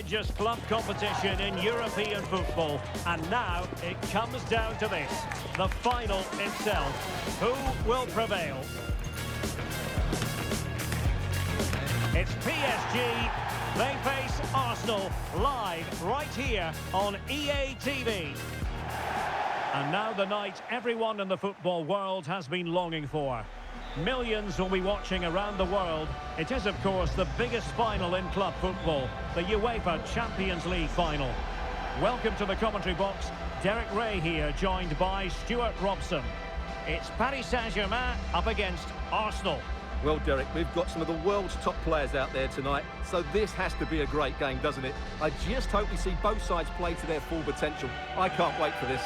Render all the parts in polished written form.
prestigious club competition in European football. And now it comes down to this, the final itself. Who will prevail? It's PSG. They face Arsenal live right here on EA TV. And now the night everyone in the football world has been longing for. Millions will be watching around the world. It is, of course, the biggest final in club football, the UEFA Champions League final. Welcome to the commentary box. Derek Ray here, joined by Stuart Robson. It's Paris Saint-Germain up against Arsenal. Well, Derek, we've got some of the world's top players out there tonight, so this has to be a great game, doesn't it? I just hope we see both sides play to their full potential. I can't wait for this.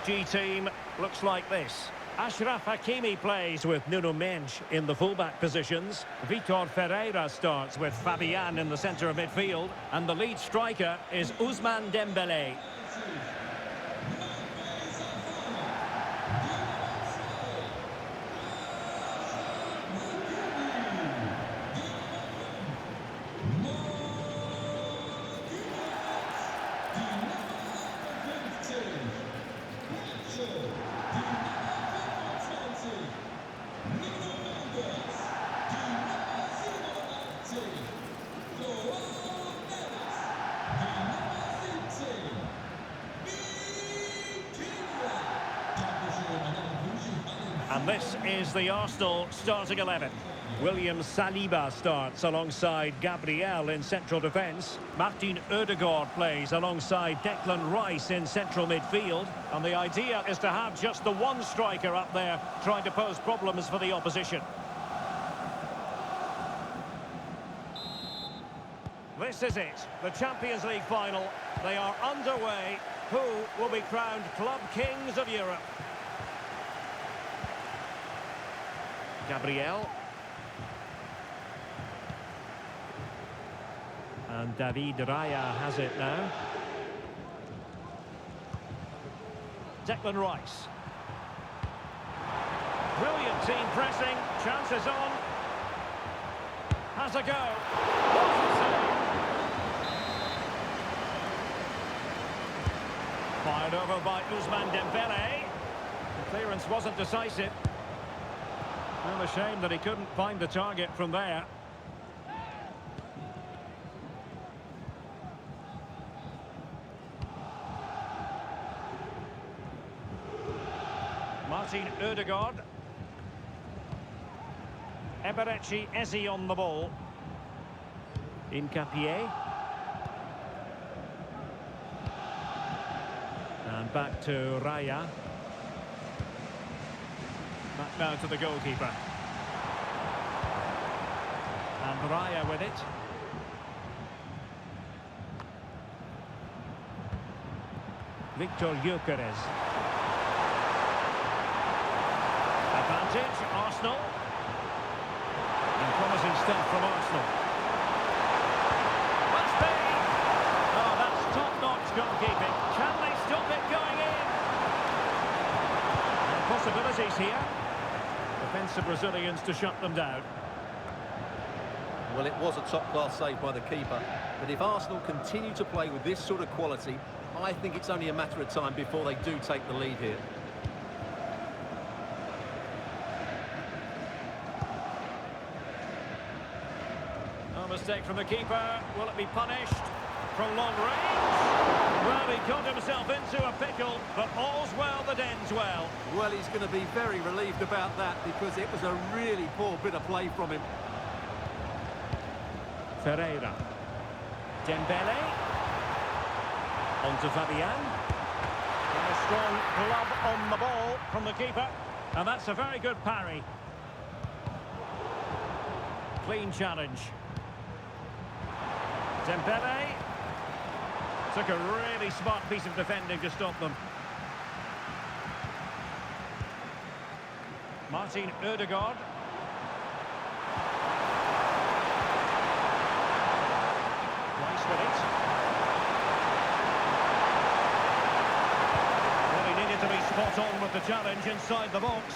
PSG team looks like this. Achraf Hakimi plays with Nuno Mendes in the fullback positions. Vitor Ferreira starts with Fabian in the centre of midfield. And the lead striker is Ousmane Dembélé. And this is the Arsenal starting 11. William Saliba starts alongside Gabriel in central defence. Martin Odegaard plays alongside Declan Rice in central midfield. And the idea is to have just the one striker up there trying to pose problems for the opposition. This is it, the Champions League final. They are underway. Who will be crowned Club Kings of Europe? Gabriel. And David Raya has it now. Declan Rice. Brilliant team pressing. Chances on. Has a go. Fired over by Ousmane Dembélé. The clearance wasn't decisive. Well, a shame that he couldn't find the target from there. Martin Odegaard. Eberechi Eze on the ball. Incapié. And back to Raya. Back now to the goalkeeper. And Raya with it. Victor Gyökeres. Advantage, Arsenal. And promising stuff from Arsenal. Must be! Oh, that's top-notch goalkeeping. Can they stop it going in? And possibilities here. Defensive Brazilians to shut them down. Well, it was a top-class save by the keeper, but if Arsenal continue to play with this sort of quality, I think it's only a matter of time before they do take the lead here. No mistake from the keeper. Will it be punished? From long range? Well, he got himself into a pickle, but all's well that ends well. Well, he's going to be very relieved about that because it was a really poor bit of play from him. Ferreira. Dembélé. On to Fabian. And a strong glove on the ball from the keeper. And that's a very good parry. clean challenge. Dembele took a really smart piece of defending to stop them. Martin Ødegaard. Nice with it. Well, he needed to be spot on with the challenge inside the box.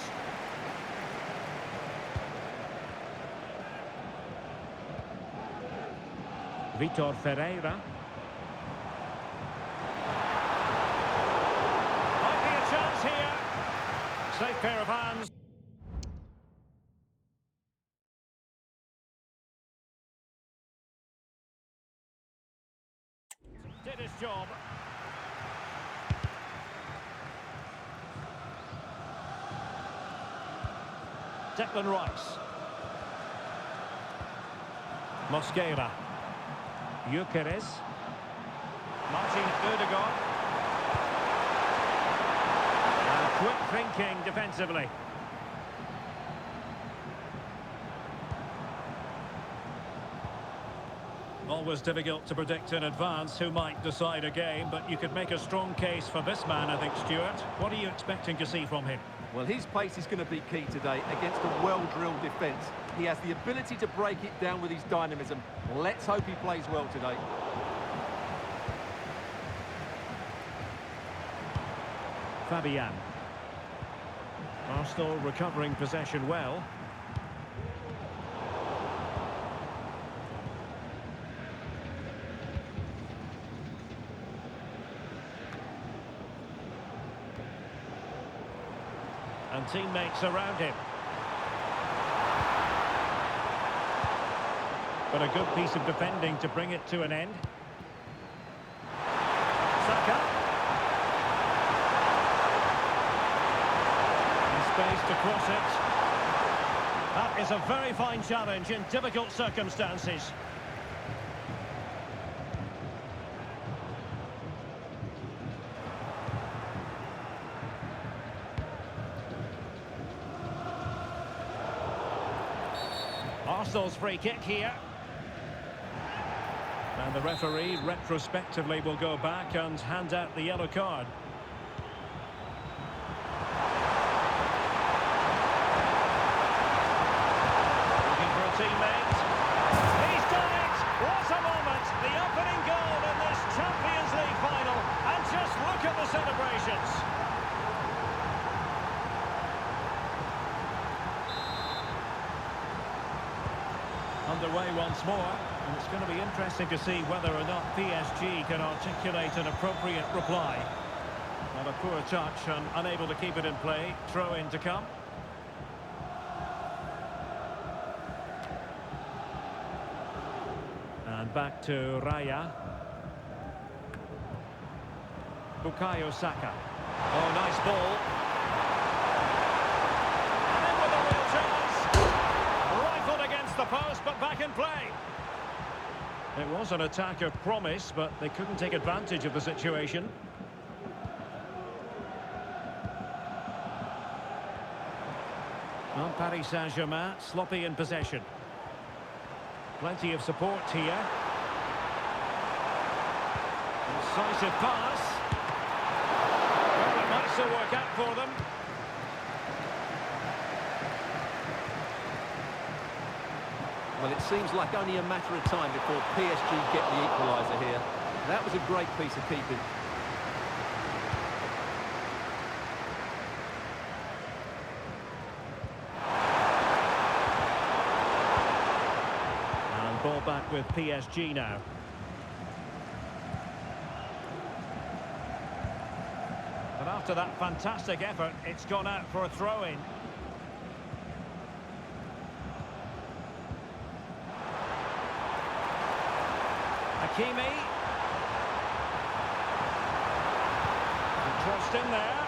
Vitor Ferreira. Might be a chance here. Safe pair of hands. Did his job. Declan Rice. Mosquera. Gyökeres. Martin Ødegaard. And quick thinking defensively. Always difficult to predict in advance who might decide a game, but you could make a strong case for this man, I think, Stuart. What are you expecting to see from him? Well, his pace is going to be key today against a well-drilled defence. He has the ability to break it down with his dynamism. Let's hope he plays well today. Fabian. Arsenal recovering possession well. And teammates around him. But a good piece of defending to bring it to an end. Saka. And space to cross it. That is a very fine challenge in difficult circumstances. Arsenal's free kick here. And the referee retrospectively will go back and hand out the yellow card. Looking for a teammate. He's done it! What a moment! The opening goal in this Champions League final. And just look at the celebrations. Underway once more, and it's going to be interesting to see whether or not PSG can articulate an appropriate reply. Well, a poor touch and unable to keep it in play. Throw in to come. And back to Raya. Bukayo Saka. Oh, nice ball. The post, but back in play. It was an attack of promise, but they couldn't take advantage of the situation. Well, Paris Saint-Germain sloppy in possession. Plenty of support here. Decisive pass. Well, it might still work out for them. Well, it seems like only a matter of time before PSG get the equaliser here. That was a great piece of keeping. And ball back with PSG now. But after that fantastic effort, it's gone out for a throw-in. Hakimi. Crossed in there.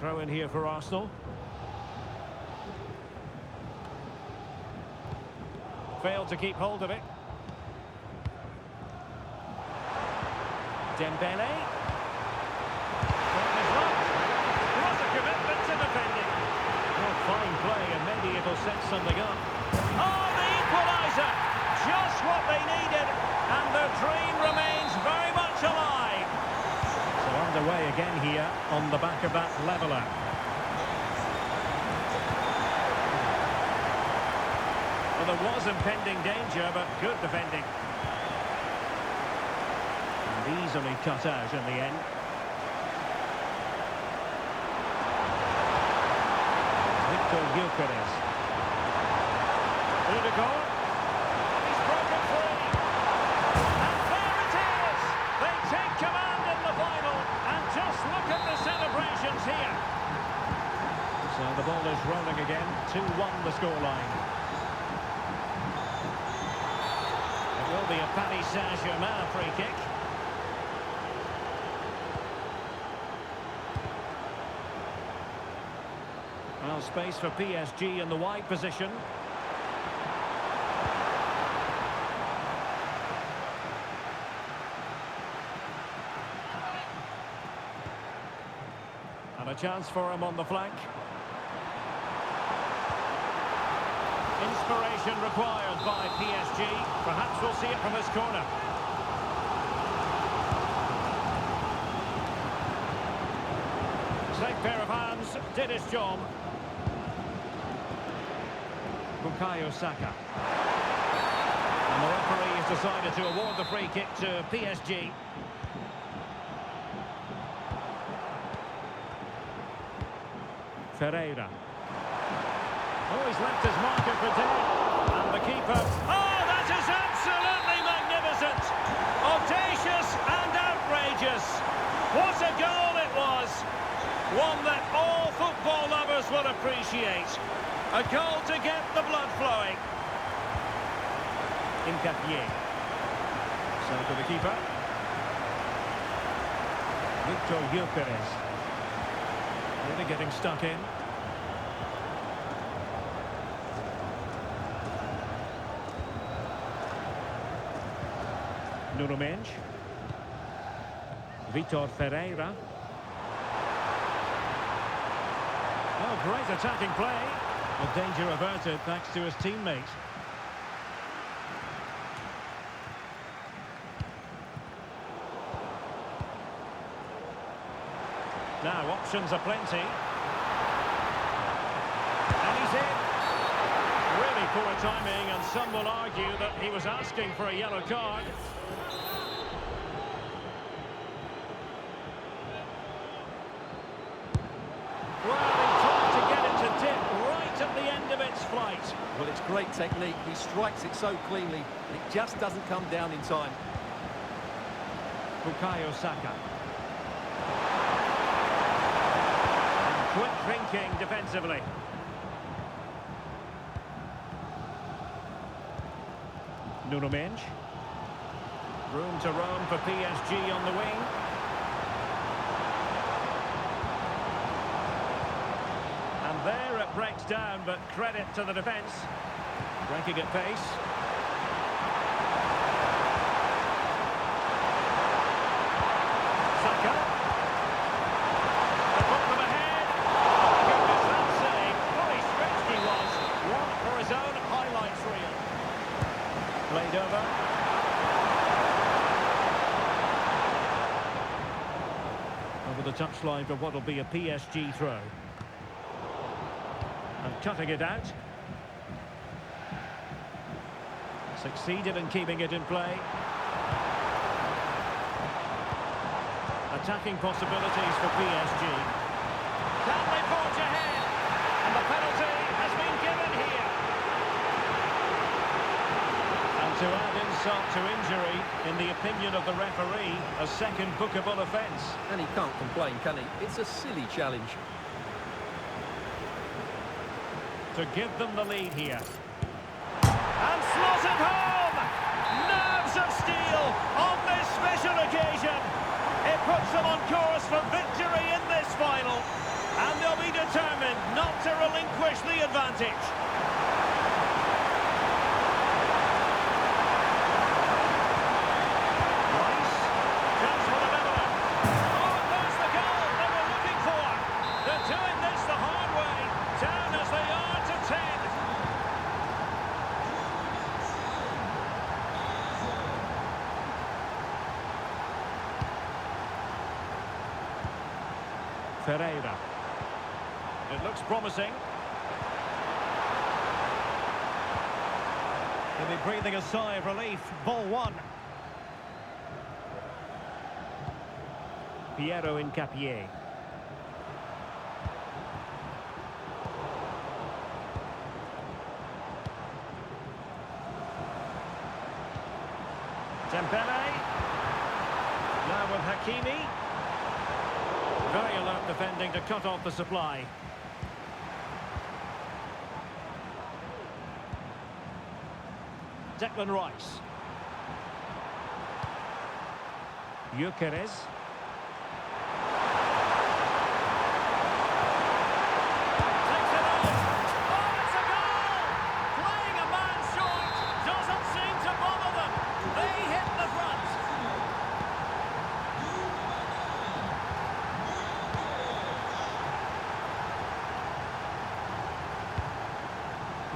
Throw in here for Arsenal. Failed to keep hold of it. Dembele. What a commitment to the Saka on the back of that leveller. Well, there was impending danger, but good defending. And easily cut out in the end. Gyökeres. Udegaard. He's broken free. And there it is! They take command in the final. And just look at the celebrations here. So the ball is rolling again. 2-1 the scoreline. It will be a Paris Saint-Germain free kick. Well, space for PSG in the wide position. And a chance for him on the flank. Inspiration required by PSG. Perhaps we'll see it from this corner. Safe pair of hands, did his job. Bukayo Saka. And the referee has decided to award the free kick to PSG. Ferreira. Oh, he's left his marker for dead. And the keeper... Oh, that is absolutely magnificent! Audacious and outrageous. What a goal it was! One that all football lovers will appreciate. A goal to get the blood flowing. Incapié. So to the keeper. Gyökeres. Really getting stuck in. Nuno Mendes. Vitor Ferreira. Oh, great attacking play. Well, danger averted thanks to his teammate. Now, options are plenty. And he's in. Really poor timing, and some will argue that he was asking for a yellow card. Flight. Well, it's great technique. He strikes it so cleanly. It just doesn't come down in time. Bukayo Saka. And quick thinking defensively. Nuno Mendes. Room to roam for PSG on the wing. There it breaks down, but credit to the defence. Breaking at pace. Saka. The bottom ahead. Oh, goodness, that save. Fully stretched he was. One for his own highlights reel. Played over. Over the touchline for what will be a PSG throw. And cutting it out. Succeeded in keeping it in play. Attacking possibilities for PSG. Can they forge ahead? And the penalty has been given here. And to add insult to injury, in the opinion of the referee, a second bookable offence. And he can't complain, can he? It's a silly challenge. To give them the lead here. And slotted home! Nerves of steel on this special occasion. It puts them on course for victory in this final. And they'll be determined not to relinquish the advantage. Rice. Chance for the leveller. Oh, that's the goal they were looking for. They're doing this the hard way. Down as they are. 10. Ferreira. It looks promising. He'll be breathing a sigh of relief. Ball one. Piero Incapié. Dembele. Now with Hakimi. Very alert defending to cut off the supply. Declan Rice. Gyökeres. Takes it on. Oh, it's a goal! Playing a man short doesn't seem to bother them. They hit the front.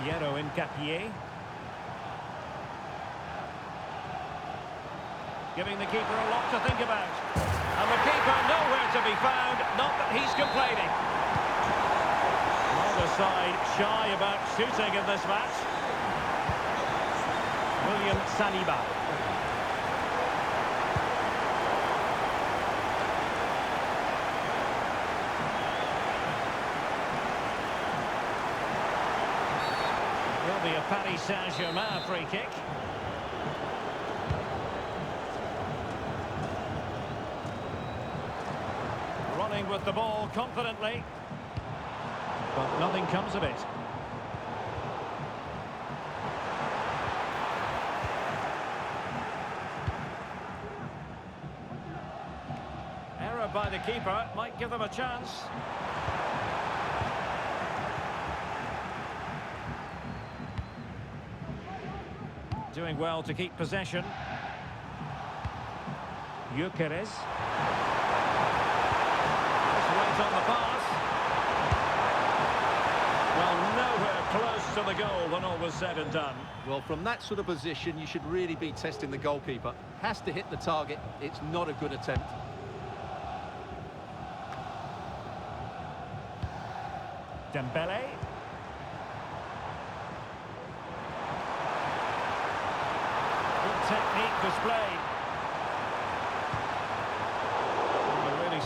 Piero Incapié. Giving the keeper a lot to think about. And the keeper nowhere to be found, not that he's complaining. Neither side shy about shooting in this match. William Saliba. Will be a Paris Saint-Germain free kick. Running with the ball confidently, but nothing comes of it. Error by the keeper might give them a chance. Doing well to keep possession. Gyökeres. On the pass. Well, nowhere close to the goal when all was said and done. Well, from that sort of position, you should really be testing the goalkeeper. Has to hit the target. It's not a good attempt. Dembele. Good technique displayed.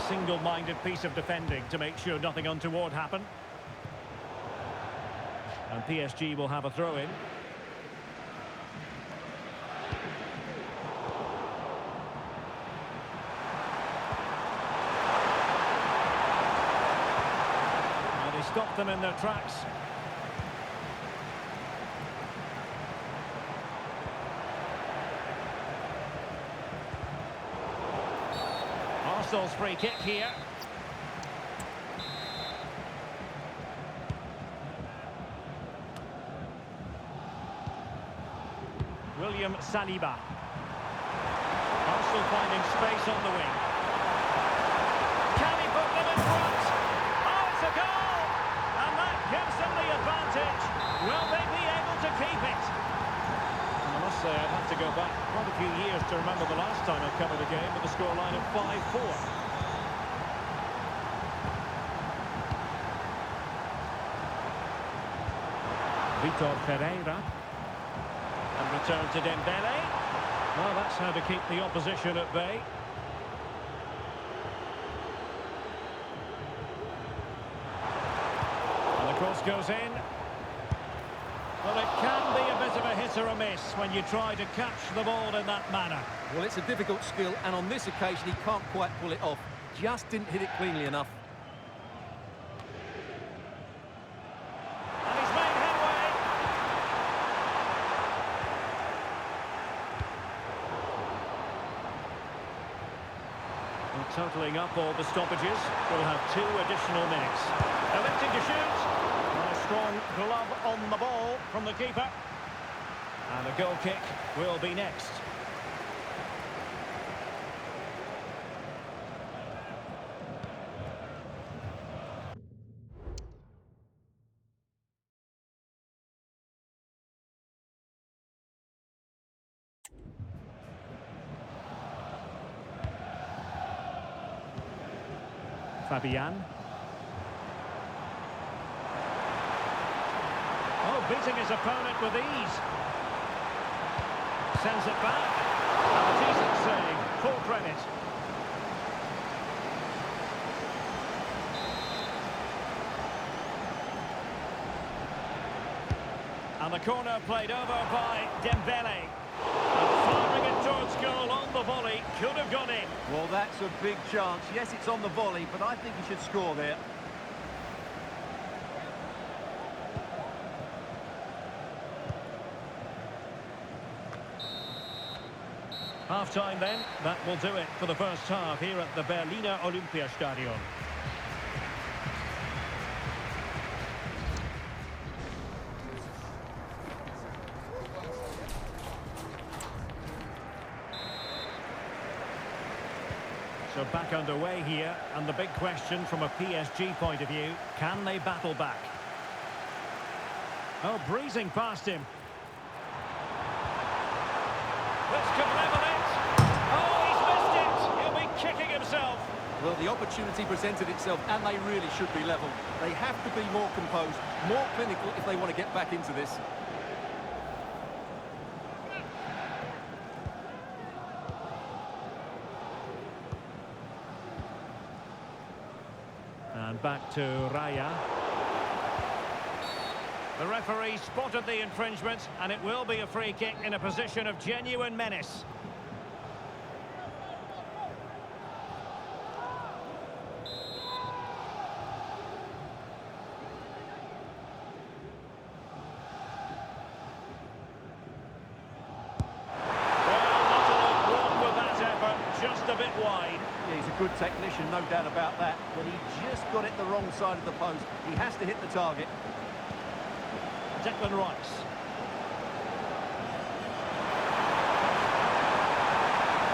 Single-minded piece of defending to make sure nothing untoward happened. And PSG will have a throw-in. Now they stopped them in their tracks. Arsenal's free kick here. William Saliba. Arsenal finding space on the wing. Can he put them in front? Oh, it's a goal! And that gives them the advantage. Will they be able to keep it? I must say, I'd have to go back quite a few years to remember the last time I covered a game with a scoreline of 5-4. Vitor Ferreira. And return to Dembele. Well, that's how to keep the opposition at bay. And the cross goes in. Well, it can be a bit of a hit or a miss when you try to catch the ball in that manner. Well, it's a difficult skill, and on this occasion, he can't quite pull it off. Just didn't hit it cleanly enough. And he's made headway. And totalling up all the stoppages, we'll have 2 additional minutes. Electing to shoot. Strong glove on the ball from the keeper. And a goal kick will be next. Fabian. beating his opponent with ease. Sends it back. And a decent save. Full credit. And the corner played over by Dembele. And firing it towards goal on the volley. Could have gone in. Well, that's a big chance. Yes, it's on the volley, but I think he should score there. Half-time then. That will do it for the first half here at the Berliner Olympiastadion. So back underway here, and the big question from a PSG point of view, can they battle back? Oh, breezing past him. This could level it. Oh, he's missed it. He'll be kicking himself. Well, the opportunity presented itself, and they really should be level. They have to be more composed, more clinical if they want to get back into this. And back to Raya. The referee spotted the infringement, and it will be a free kick in a position of genuine menace. Good technician, no doubt about that. When he just got it the wrong side of the post, he has to hit the target. Declan Rice.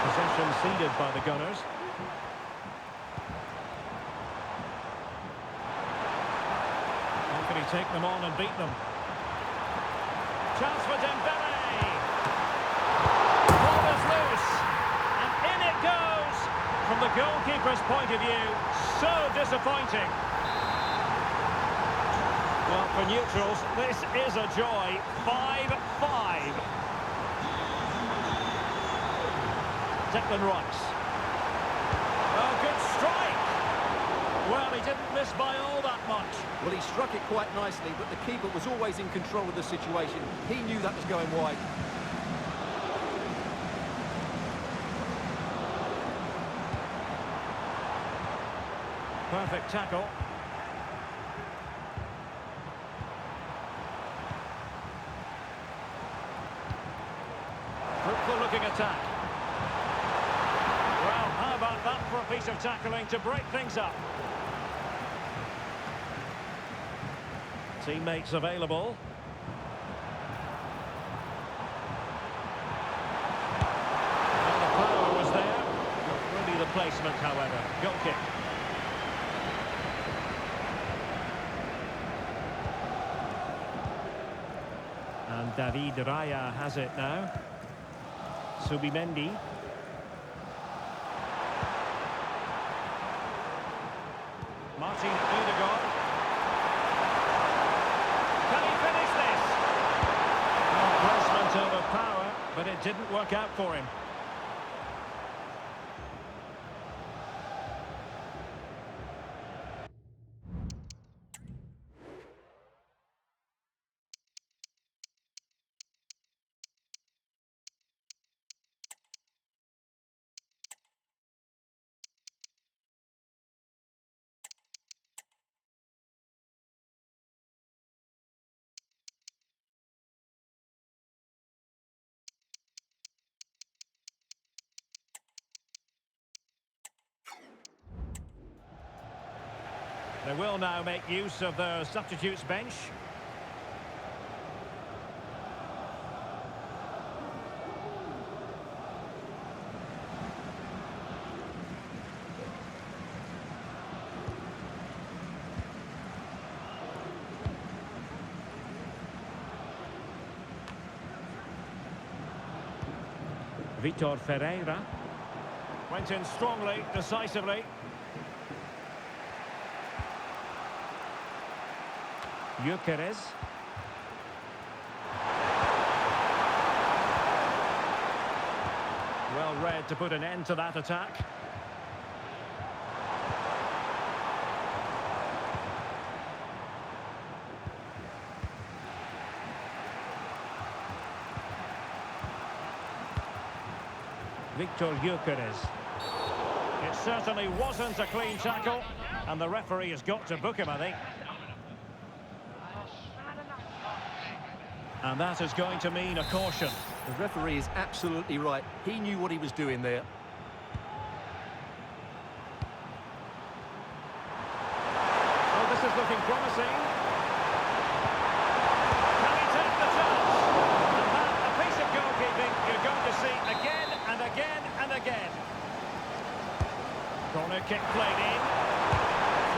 Possession ceded by the Gunners. How can he take them on and beat them? Chance for Dembele. Ball is loose. And in it goes. From the goalkeeper's point of view, so disappointing. Well, for neutrals, this is a joy. 5-5. Declan Rice. Oh, good strike. Well, he didn't miss by all that much. Well, he struck it quite nicely, but the keeper was always in control of the situation. He knew that was going wide. Perfect tackle. Fruitful looking attack. Well, how about that for a piece of tackling to break things up? Teammates available. And the power was there. Not really the placement, however. Goal kick. And David Raya has it now. Subimendi. Martin Odegaard. Can he finish this? Well, placement over power, but it didn't work out for him. They will now make use of their substitutes bench. Vitor Ferreira went in strongly, decisively. Gyökeres. Well read to put an end to that attack. Victor Gyökeres. It certainly wasn't a clean tackle, and the referee has got to book him, I think. And that is going to mean a caution. The referee is absolutely right. He knew what he was doing there. Well, this is looking promising. Can he take the chance? And that, a piece of goalkeeping you're going to see again and again and again. Corner kick played in.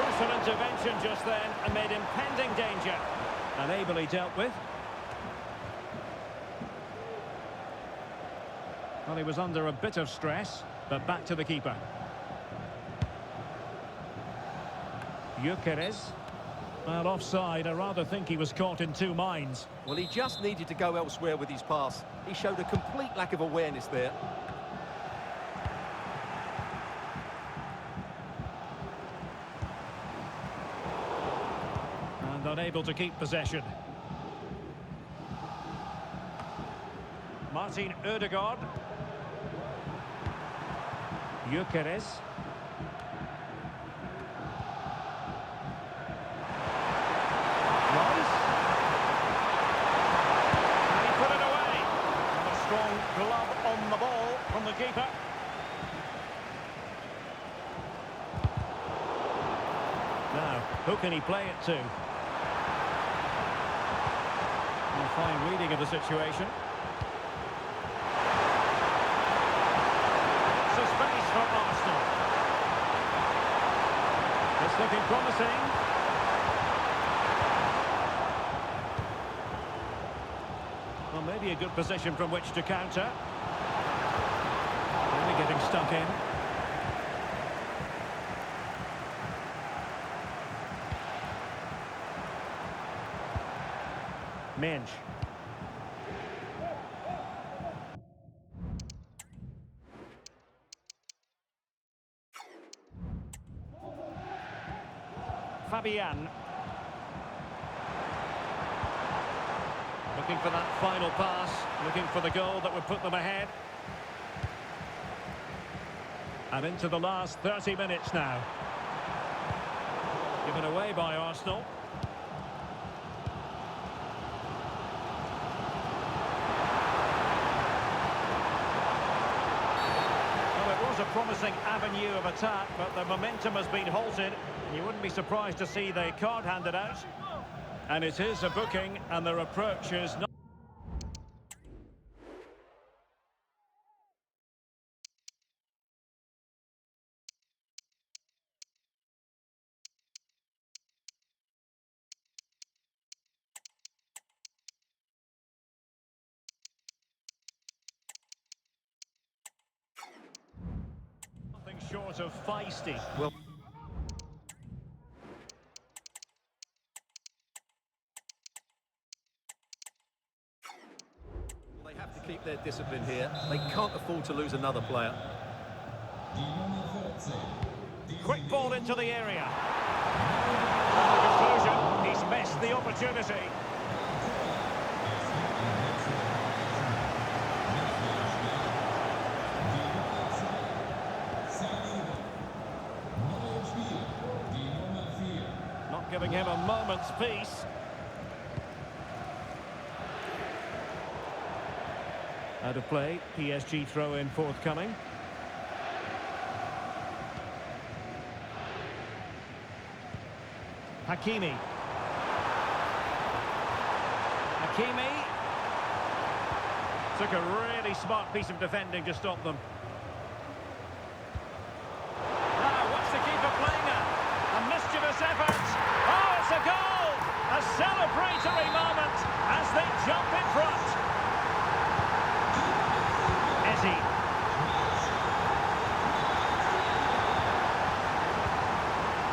Crucial intervention just then amid impending danger. And ably dealt with. Well, he was under a bit of stress, but back to the keeper. Gyökeres. Well, offside. I rather think he was caught in two minds. Well, he just needed to go elsewhere with his pass. He showed a complete lack of awareness there. And unable to keep possession. Martin Ødegaard. Gyökeres. Rice. And he put it away. And a strong glove on the ball from the keeper. Now, who can he play it to? A fine reading of the situation. Space for Arsenal. It's looking promising. Well, maybe a good position from which to counter. Really getting stuck in. Minch. Fabian. Looking for that final pass, looking for the goal that would put them ahead. And into the last 30 minutes now. Given away by Arsenal. Well, it was a promising avenue of attack, but the momentum has been halted. You wouldn't be surprised to see the card handed out. And it is a booking, and their approach is not... nothing short of feisty. Well, they have to keep their discipline here. They can't afford to lose another player. Quick ball into the area. The conclusion, he's missed the opportunity. Not giving him a moment's peace. Out of play, PSG throw-in forthcoming. Hakimi. Took a really smart piece of defending to stop them. Now, what's the keeper playing at? A mischievous effort. Oh, it's a goal! A celebratory moment as they jump in front. Ezzy.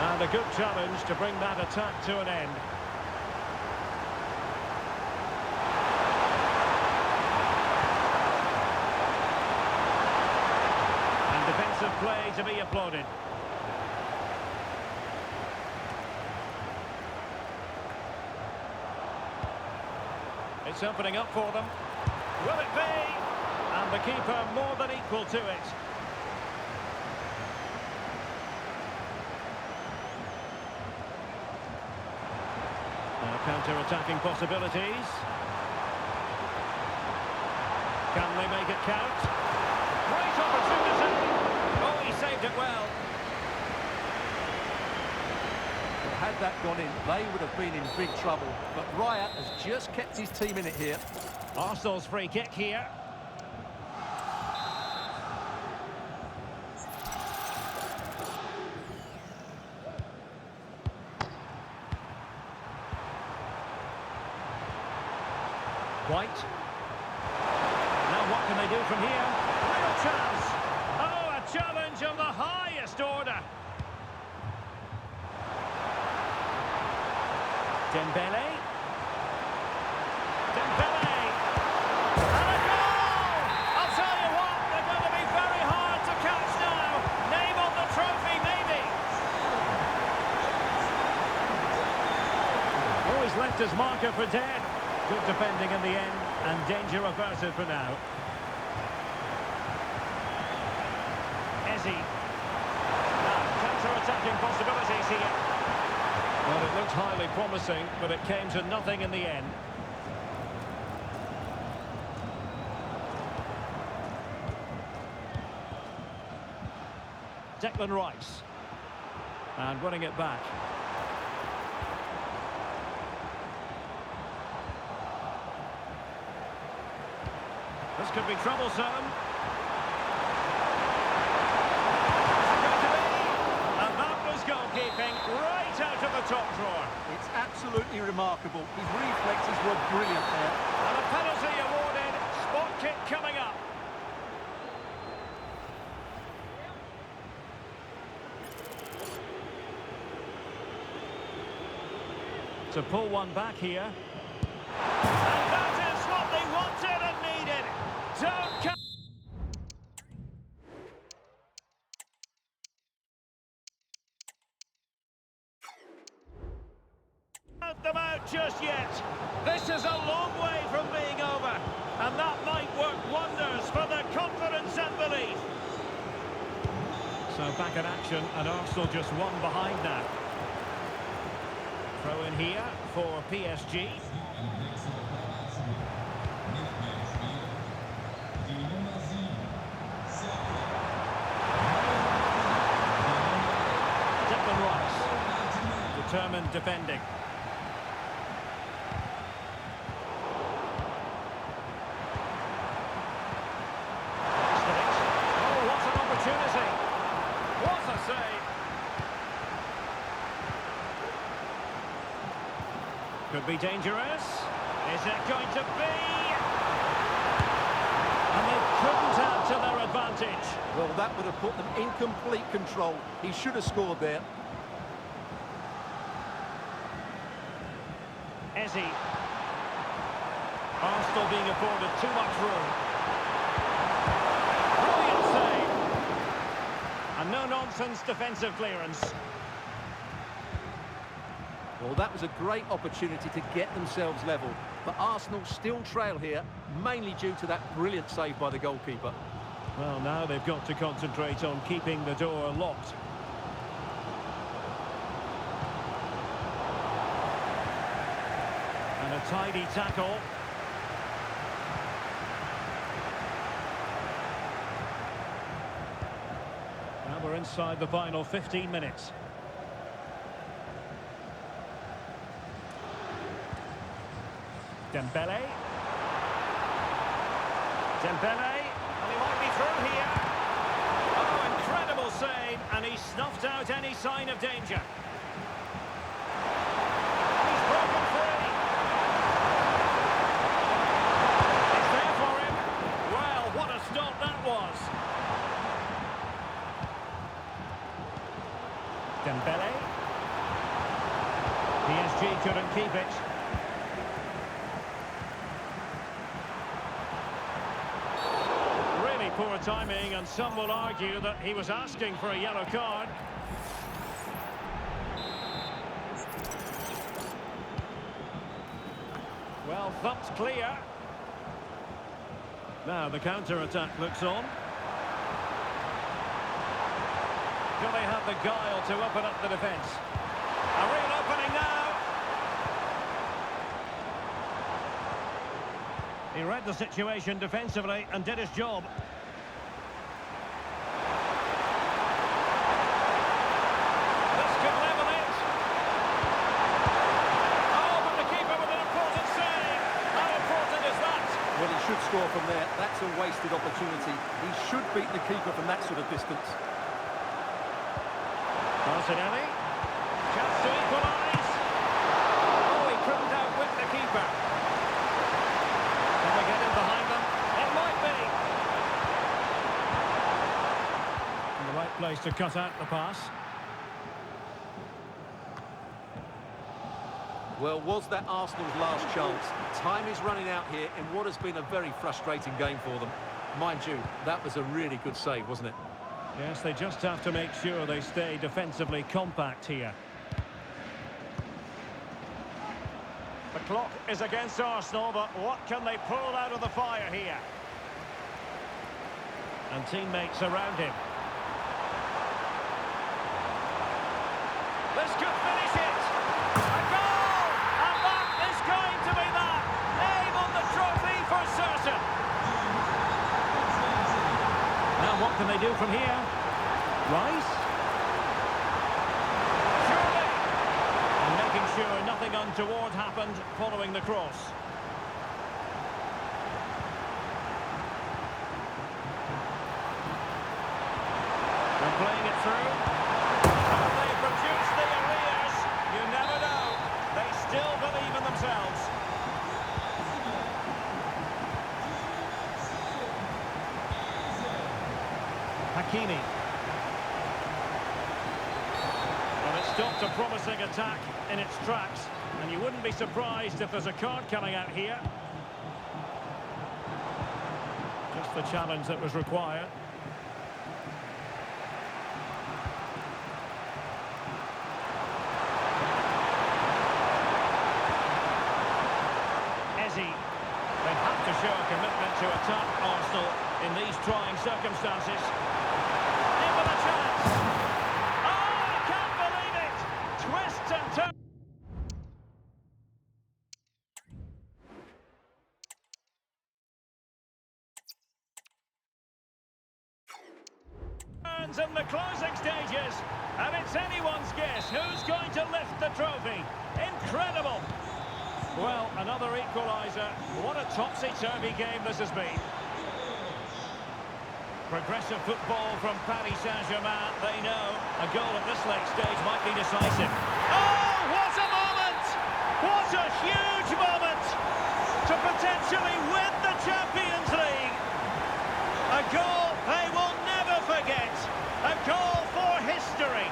And a good challenge to bring that attack to an end. play to be applauded. It's opening up for them. Will it be? And the keeper more than equal to it. Counter-attacking possibilities. Can they make it count? Great opportunity! Oh, he saved it well. Well, had that gone in, they would have been in big trouble. But Raya has just kept his team in it here. Arsenal's free kick here. White. Now what can they do from here? Real chance. Oh, a challenge of the highest order. Dembele. Dembele. And a goal! I'll tell you what, they're going to be very hard to catch now. Name on the trophy, maybe. Oh, he's left his marker for dead. Good defending in the end, and danger averted for now. Ezzy. Now, counter-attacking possibilities here. Well, it looked highly promising, but it came to nothing in the end. Declan Rice. And winning it back. This could be troublesome. And that was goalkeeping right out of the top drawer. It's absolutely remarkable. His reflexes were brilliant there. And a penalty awarded. Spot kick coming up. To pull one back here. And that is what they wanted and needed. Don't come. Count them out just yet. This is a long way from being over, and that might work wonders for their confidence and belief. So back in action, and Arsenal just one behind now. Throw in here for PSG. Declan Rice. Determined defending. Oh, what an opportunity. What a save. Could be dangerous. Is it going to be? And they couldn't add to their advantage. Well, that would have put them in complete control. He should have scored there. Ezzy. Arsenal being afforded too much room. Brilliant save. And no-nonsense defensive clearance. Well, that was a great opportunity to get themselves level. But Arsenal still trail here, mainly due to that brilliant save by the goalkeeper. Well, now they've got to concentrate on keeping the door locked. And a tidy tackle. Now we're inside the final 15 minutes. Dembele. Dembele, and he might be through here. Oh, incredible save, and he snuffed out any sign of danger. He's broken free. It's there for him. Well, what a stop that was. Dembele. PSG couldn't keep it. Poor timing, and some will argue that he was asking for a yellow card. Well, thumped clear. Now the counter-attack looks on. Do they have the guile to open up the defence? A real opening now. He read the situation defensively and did his job. This could level it. Oh, but the keeper with an important save. How important is that? Well, he should score from there. That's a wasted opportunity. He should beat the keeper from that sort of distance. Martinelli. Chance to equalise. Oh, he couldn't outwit the keeper. Can they get in behind them? It might be. In the right place to cut out the pass. Well, was that Arsenal's last chance? Time is running out here in what has been a very frustrating game for them. Mind you, that was a really good save, wasn't it? Yes, they just have to make sure they stay defensively compact here. The clock is against Arsenal, but what can they pull out of the fire here? And teammates around him. This could finish it! A goal! And that is going to be that! Aim on the trophy for certain! Now what can they do from here? Rice? Surely! And making sure nothing untoward happened following the cross. They're playing it through. Have they produced the arrears? You never know. They still believe in themselves. Hakimi. Well, it stopped a promising attack in its tracks, and you wouldn't be surprised if there's a card coming out here. Just the challenge that was required. They have to show a commitment to attack Arsenal in these trying circumstances. In with a chance. Oh, I can't believe it! Twists and turns in the closing stages, and it's anyone's guess who's going to lift the trophy. Incredible! Well, another equaliser. What a topsy-turvy game this has been. Progressive football from Paris Saint-Germain. They know a goal at this late stage might be decisive. Oh, what a moment! What a huge moment to potentially win the Champions League. A goal they will never forget. A goal for history.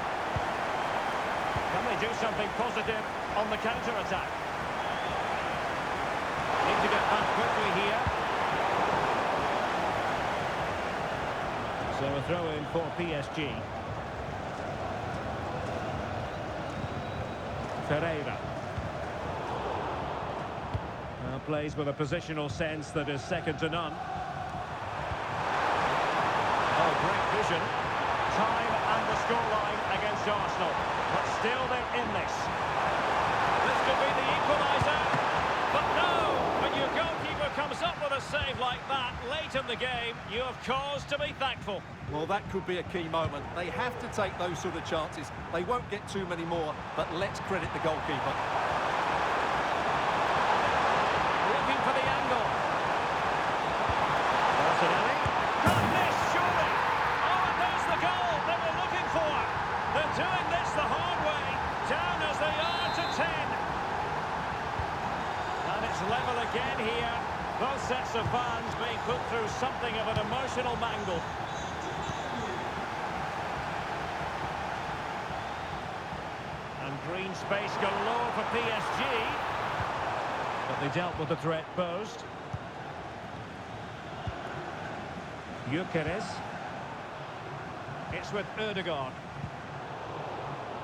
Can they do something positive on the counter-attack? Need to get back quickly here. So a throw in for PSG. Ferreira. Plays with a positional sense that is second to none. Oh, great vision. Time and the scoreline against Arsenal. But still they're in this. This could be the equaliser. But no, when your goalkeeper comes up with a save like that late in the game, you have cause to be thankful. Well, that could be a key moment. They have to take those sort of chances. They won't get too many more, but let's credit the goalkeeper. Looking for the angle. Martinelli. Can't miss, surely. Oh, and there's the goal they were looking for. They're doing this the hard way. Down as they are to 10. And it's level again here. Both sets of fans being put through something of an emotional mangle. And green space galore for PSG. But they dealt with the threat posed. Gyökeres. It's with Ødegaard.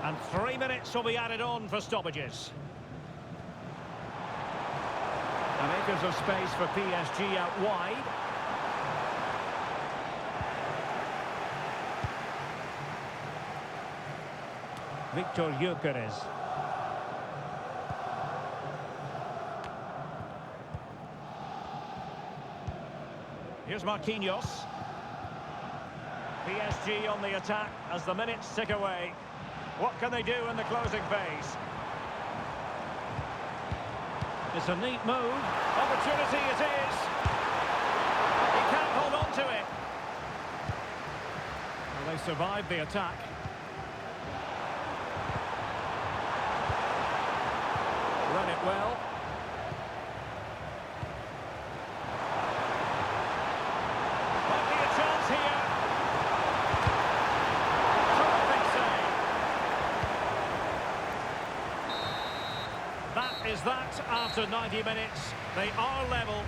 And 3 minutes will be added on for stoppages. And acres of space for PSG out wide. Victor Gyökeres. Here's Marquinhos. PSG on the attack as the minutes tick away. What can they do in the closing phase? It's a neat move. Opportunity it is. He can't hold on to it. Well, they survived the attack. Run it well. Might be a chance here. Terrific save. That is that after 90 minutes. They are level.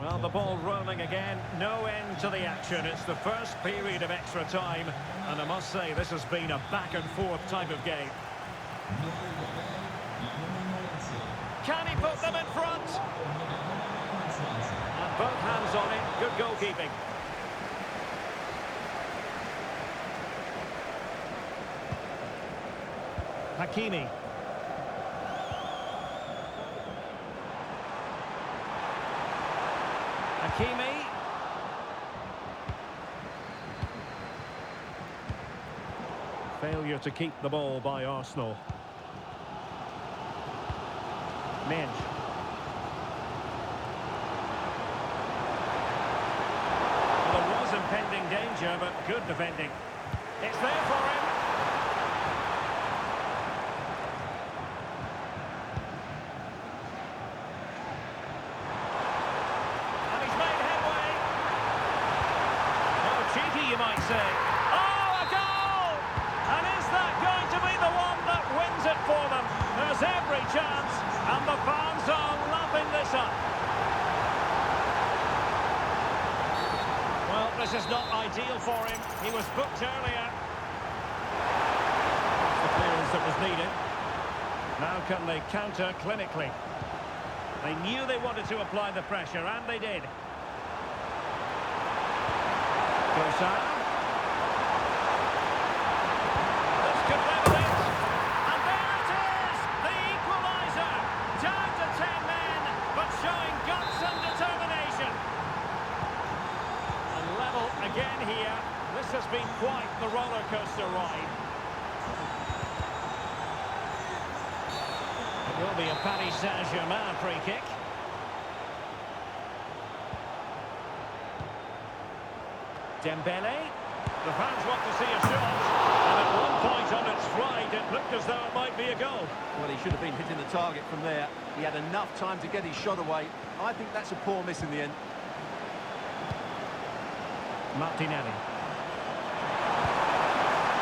Well, the ball rolling again, no end to the action. It's the first period of extra time, and I must say this has been a back-and-forth type of game. Can he put them in front? And both hands on it, good goalkeeping. Hakimi. Hakimi. Failure to keep the ball by Arsenal. Minge. Well, there was impending danger, but good defending. It's there for him. You might say. Oh, a goal! And is that going to be the one that wins it for them? There's every chance, and the fans are lapping this up. Well, this is not ideal for him. He was booked earlier. That's the clearance that was needed. Now can they counter clinically? They knew they wanted to apply the pressure, and they did. This could level it, and there it is, the equaliser, down to 10 men, but showing guts and determination. And level again here. This has been quite the roller coaster ride. It will be a Paris Saint-Germain free kick. Dembele. The fans want to see a shot, and at one point on its flight it looked as though it might be a goal. Well, he should have been hitting the target from there. He had enough time to get his shot away. I think that's a poor miss in the end. Martinelli.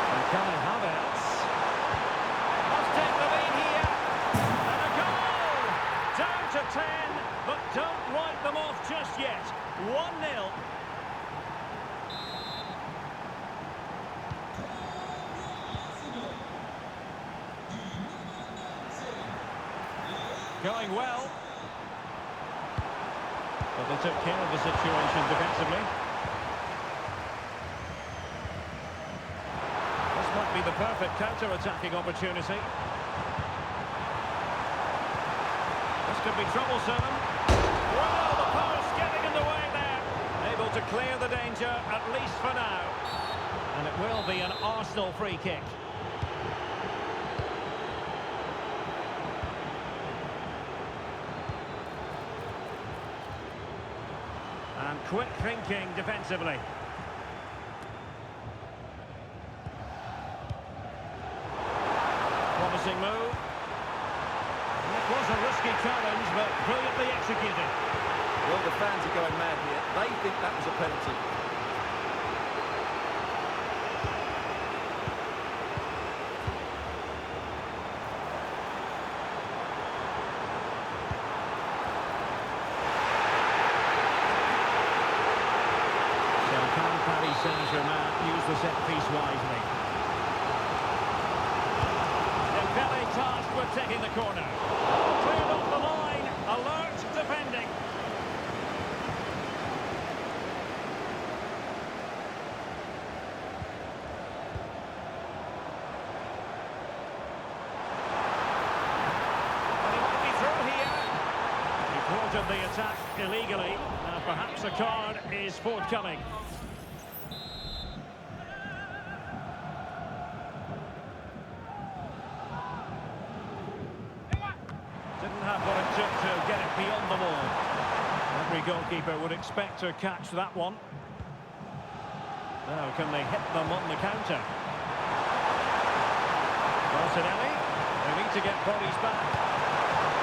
And Kai Havertz. Must take the lead here. And a goal! Down to 10, but don't write them off just yet. 1-0. Going well. But they took care of the situation defensively. This might be the perfect counter-attacking opportunity. This could be troublesome. Well, the post getting in the way there. Able to clear the danger, at least for now. And it will be an Arsenal free kick. And quick thinking defensively. Promising move. risky challenge, but brilliantly executed. Well, the fans are going mad here. They think that was a penalty. So can Paris Saint-Germain use the set piece wisely? Dembele tasked with taking the corner. Cleared off the line. Alert defending. Of the attack illegally, and perhaps a card is forthcoming. Didn't have what it took to get it beyond the wall. Every goalkeeper would expect to catch that one. Now, can they hit them on the counter? Martinelli, they need to get bodies back.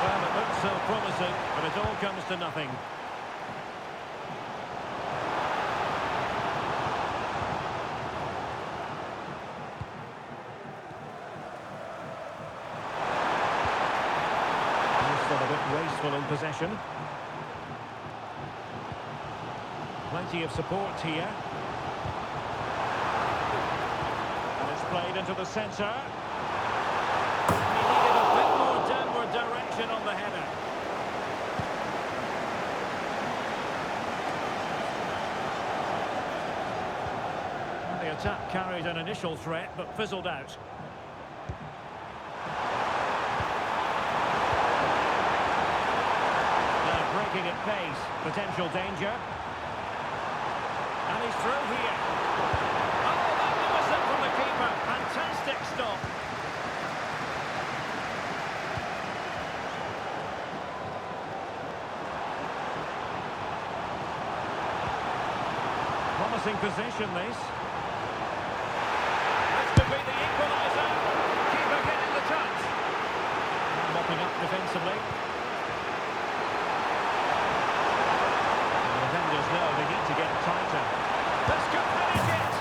Well, it looks so promising, but it all comes to nothing. Still a bit wasteful in possession. Plenty of support here. And it's played into the centre. Direction on the header. The attack carried an initial threat but fizzled out. Now breaking at pace, potential danger. And he's through here. Oh, magnificent from the keeper. Fantastic stop. Promising position, this. This could be the equaliser. Keeper getting the touch. Mopping up defensively. The defenders know they need to get tighter. This could finish it.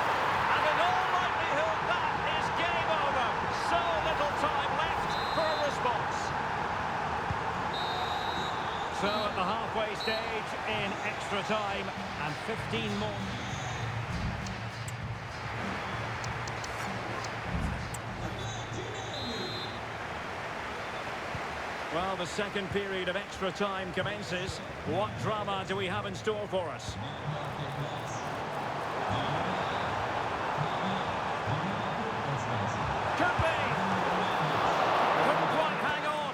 And in all likelihood, that is game over. So little time left for a response. So at the halfway stage in extra time and 15 more. Well, the second period of extra time commences. What drama do we have in store for us? Could be! Couldn't quite hang on.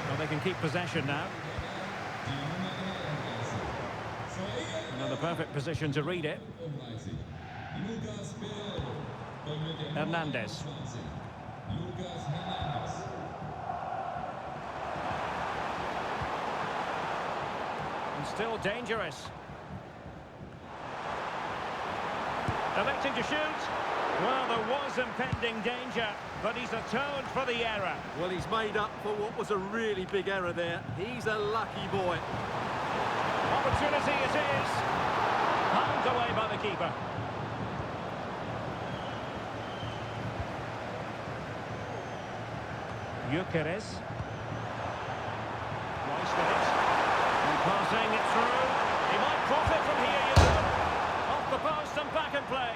Well, they can keep possession now. Another perfect position to read it. Hernandez. Still dangerous. Electing to shoot. Well, there was impending danger, but he's atoned for the error. Well, he's made up for what was a really big error there. He's a lucky boy. Opportunity it is. Palmed away by the keeper. Gyökeres. Wasted it. Passing it through. He might profit from here, you know. Off the post and back and play.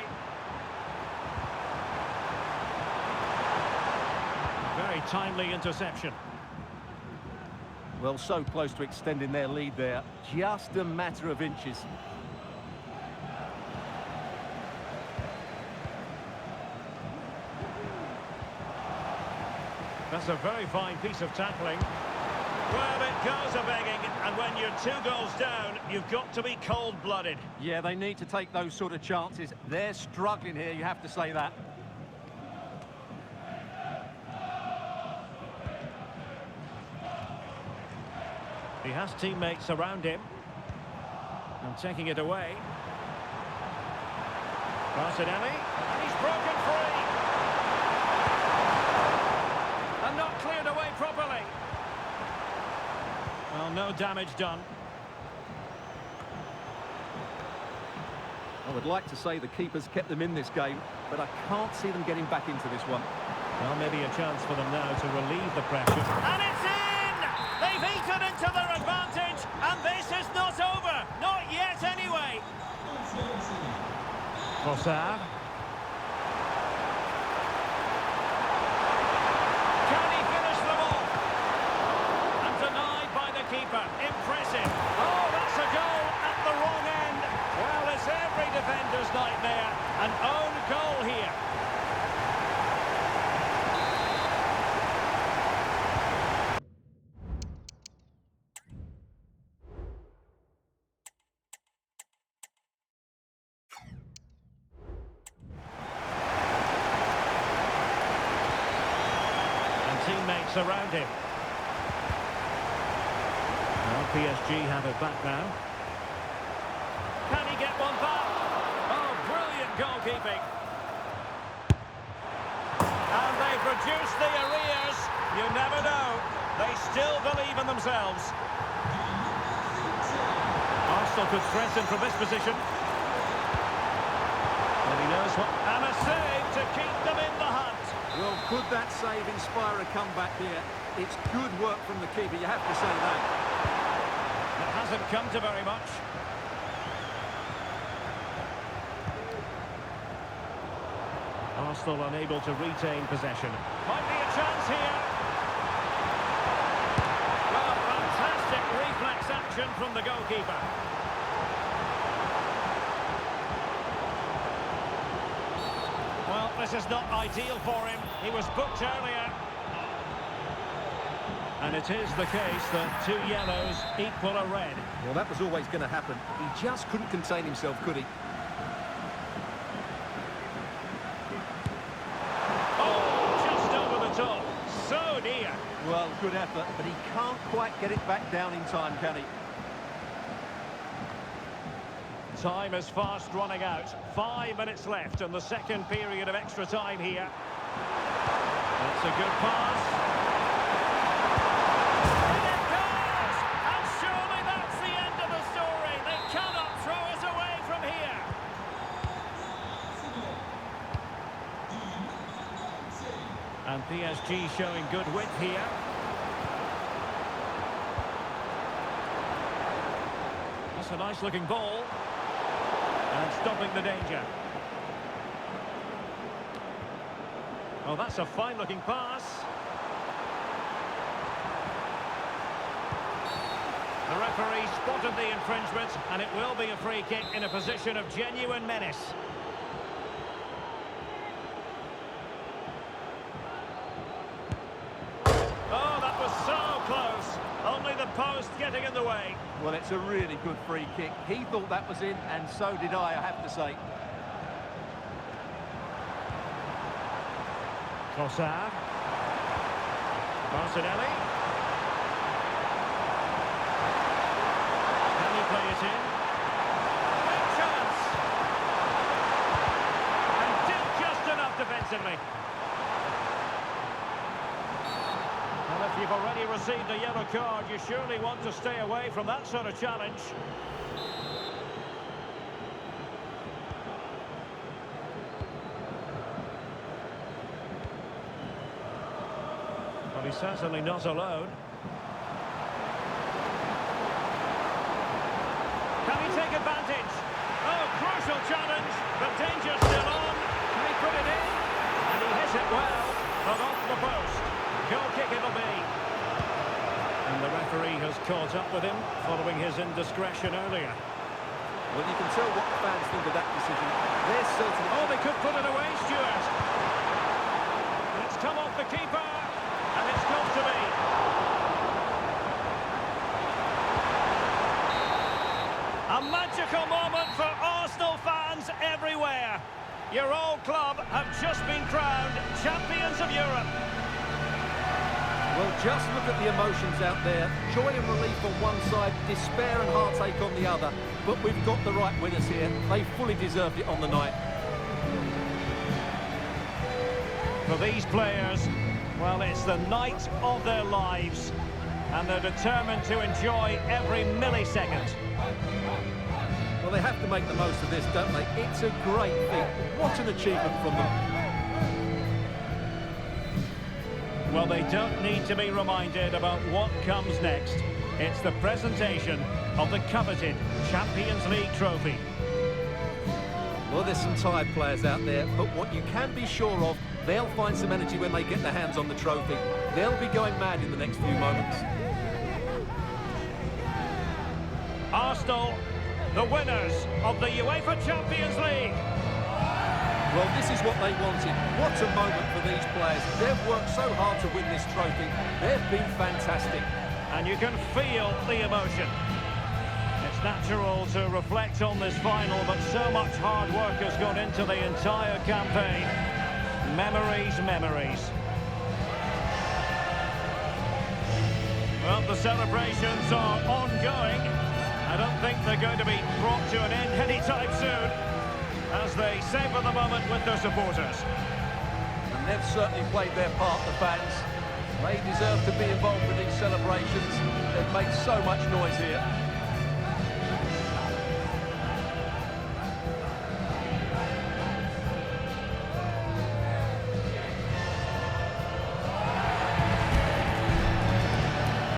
Very timely interception. Well, so close to extending their lead there. Just a matter of inches. That's a very fine piece of tackling. Well, it goes a-begging, and when you're 2 goals down, you've got to be cold-blooded. Yeah, they need to take those sort of chances. They're struggling here, you have to say that. He has teammates around him. And taking it away. Martinelli, and he's broken free. And not cleared away properly. Well, no damage done. I would like to say the keeper's kept them in this game, but I can't see them getting back into this one. Well, maybe a chance for them now to relieve the pressure. And it's in! They've eaten into their advantage, and this is not over. Not yet, anyway. Trossard. Can he finish them off? And denied by the keeper. Impressive. Oh, that's a goal at the wrong end. Well, it's every defender's nightmare. An own goal here. Teammates around him. Well, PSG have it back now. Can he get one back? Oh, brilliant goalkeeping. And they've reduced the arrears. You never know. They still believe in themselves. Arsenal could strengthen from this position. And he knows what... And a save to keep them in the hunt. Well, could that save inspire a comeback here? It's good work from the keeper, you have to say that. It hasn't come to very much. Arsenal unable to retain possession. Might be a chance here. Well, fantastic reflex action from the goalkeeper. Well, this is not ideal for him. He was booked earlier. And it is the case that 2 yellows equal a red. Well, that was always going to happen. He just couldn't contain himself, could he? Oh, just over the top. So near. Well, good effort, but he can't quite get it back down in time, can he? Time is fast running out. 5 minutes left in the second period of extra time here. That's a good pass. And it goes! And surely that's the end of the story. They cannot throw us away from here. And PSG showing good width here. That's a nice looking ball. And stopping the danger. Oh, that's a fine-looking pass. The referee spotted the infringement, and it will be a free kick in a position of genuine menace. Oh, that was so close. Only the post getting in the way. Well, it's a really good free kick. He thought that was in, and so did I have to say. Trossard. Martinelli. Can he play it in? Big chance! And did just enough defensively. Well, if you've already received a yellow card, you surely want to stay away from that sort of challenge. But he's certainly not alone. Can he take advantage? Oh, crucial challenge. The danger still on. Can he put it in? And he hits it well, but off the post. Goal kick it'll be. And the referee has caught up with him following his indiscretion earlier. Well, you can tell what the fans think of that decision. They're certain... Oh, they could put it away, Stuart. And it's come off the keeper. And it's got to be. A magical moment for Arsenal fans everywhere. Your old club have just been crowned champions of Europe. Well, just look at the emotions out there. Joy and relief on one side, despair and heartache on the other. But we've got the right winners here. They fully deserved it on the night. For these players, well, it's the night of their lives. and they're determined to enjoy every millisecond. Well, they have to make the most of this, don't they? It's a great feat. What an achievement from them. Well, they don't need to be reminded about what comes next. It's the presentation of the coveted Champions League trophy. Well, there's some tired players out there, but what you can be sure of, they'll find some energy when they get their hands on the trophy. They'll be going mad in the next few moments. Arsenal, the winners of the UEFA Champions League. Well, this is what they wanted. What a moment for these players. They've worked so hard to win this trophy. They've been fantastic. And you can feel the emotion. It's natural to reflect on this final, but so much hard work has gone into the entire campaign. Memories, memories. Well, the celebrations are ongoing. I don't think they're going to be brought to an end anytime soon, as they savour the moment with their supporters. And they've certainly played their part, the fans. They deserve to be involved with these celebrations. They've made so much noise here.